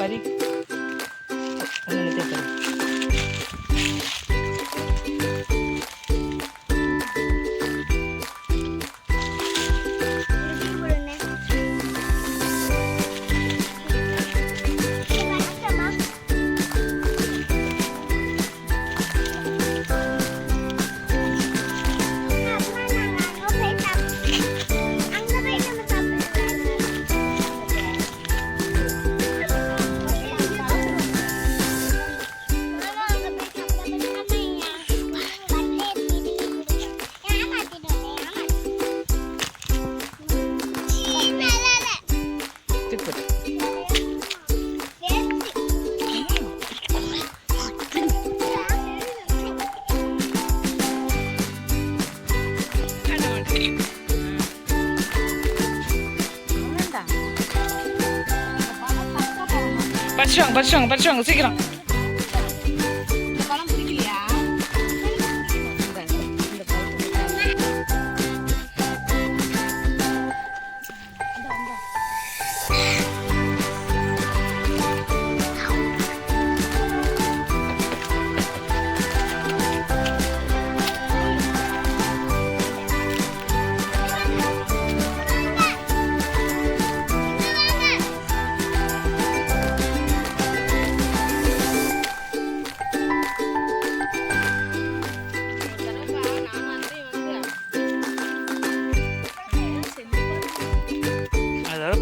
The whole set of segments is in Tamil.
கறி ஒன்று பறிச்சுவாங்க சீக்கிரம்.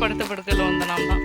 படுத்த படுக்கையில் வந்த நாம் தான்.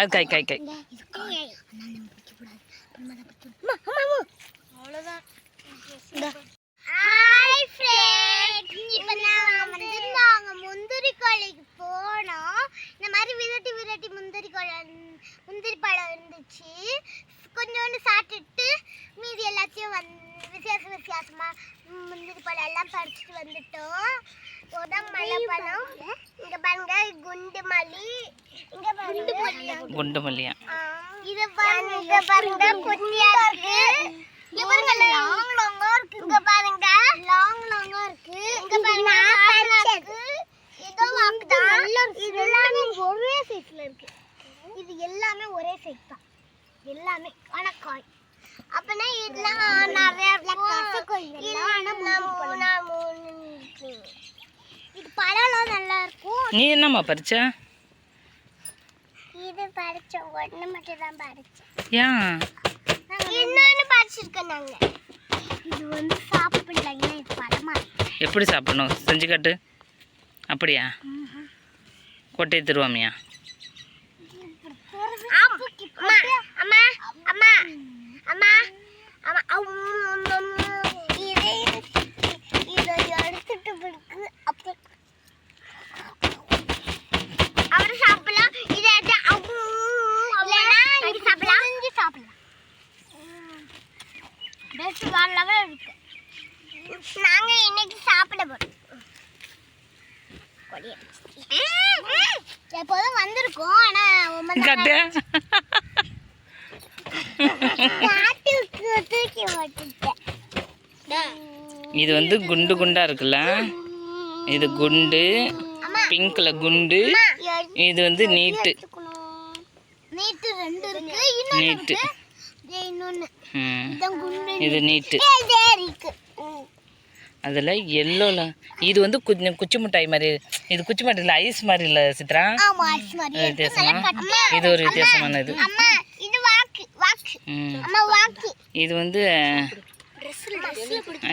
அது கை கை கை அவ்வளோதான். முந்திரி கொள்ளைக்கு போனோம். இந்த மாதிரி விரட்டி விரட்டி முந்திரி பழம் இருந்துச்சு. கொஞ்சோண்டு சாப்பிட்டுட்டு மீதி எல்லாத்தையும் வித்தியாசமா முந்திரி பழம் எல்லாம் பறிச்சுட்டு வந்துட்டோம். மலைப்பழம், இங்க பாருங்க குண்டுமல்லி, இங்க பாருங்க குண்டுமல்லியா, இது பாருங்க குட்டியா இருக்கு, இங்க பாருங்க லாங் லாங்கா இருக்கு, இங்க பாருங்க லாங் லாங்கா இருக்கு, இங்க பாருங்க இருக்கு. இதோ வாக்குதா, இது எல்லாமே ஒரே சைஸ்ல இருக்கு. இது எல்லாமே ஒரே சைஸ் தான் எல்லாமே. ஆனா காய் அப்பனா இதெல்லாம் நிறைய இது பழம்லாம் நல்லா இருக்கும். நீ என்னம்மா பறிச்ச? இது பறிச்சோம், ஒன்று மட்டும் தான் பறிச்சோம். ஏன் இன்னொன்று பறிச்சிருக்கோம் நாங்க. இது சாப்பிடலைங்க, இது பழமா. எப்படி சாப்பிடணும் செஞ்சு காட்டு. அப்படியா? கொட்டையை தருவாமியா? அம்மா அம்மா அம்மா அம்மா இதை எடுத்துட்டு பிடிக்கு அப்போ அவரு சாப்பிடலாம். இதை எடுத்து சாப்பிடலாம், இங்கே சாப்பிடலாம். பெஸ்ட் வேற லெவல் இருக்கு. நாங்க இன்னைக்கு சாப்பிட போறோம். எப்போதும் வந்திருக்கோம். ஆனா கட்டு காட்டுக்கு தூக்கி போட்டுட்டேன். இது வந்து குண்டு குண்டா இருக்குல்ல, இது குண்டு, பிங்க்ல குண்டு, இது வந்து நீட்டு. நீட்டு ரெண்டு இருக்கு. நீட்டு இன்னொன்னு இது நீட்டு. இருக்கு. அதில் எல்லோல இது வந்து குச்சி மிட்டாய் மாதிரி. இது குச்சி மிட்டாய் இல்லை, ஐஸ் மாதிரி இல்லை சித்ரா. ஆமா ஐஸ் மாதிரி வித்தியாசமா இது ஒரு வித்தியாசமானது. அம்மா இது வாக்கு வாக்கு. அம்மா வாக்கு. இது வந்து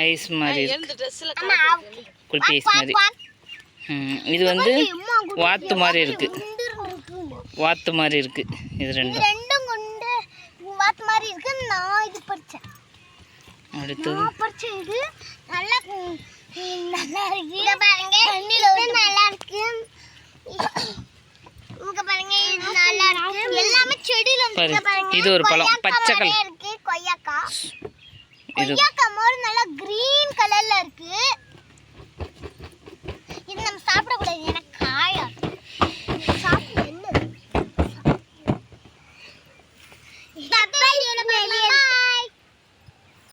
ஐஸ் மாதிரி இருக்கு, குல்பி ஐஸ் மாதிரி. இது வந்து வாத்து மாதிரி இருக்கு, வாத்து மாதிரி இருக்கு. இது ரெண்டும் குண்டு வாத்து மாதிரி இருக்கு. நான் இது பறிச்சேன். அடுத்தது இது நல்லா நல்லா இருக்கு. இங்க பாருங்க, இது நல்லா இருக்கு. இங்க பாருங்க, இது நல்லா இருக்கு. எல்லாமே செடியில இருக்கு. பாருங்க, இது ஒரு பழம், பச்சை கலர் இருக்கு. கொய்யாக்கா மாதிரி நல்லா கிரீன் கலர்ல இருக்கு. இது நம்ம சாப்பிட கூடாது. எனக்கு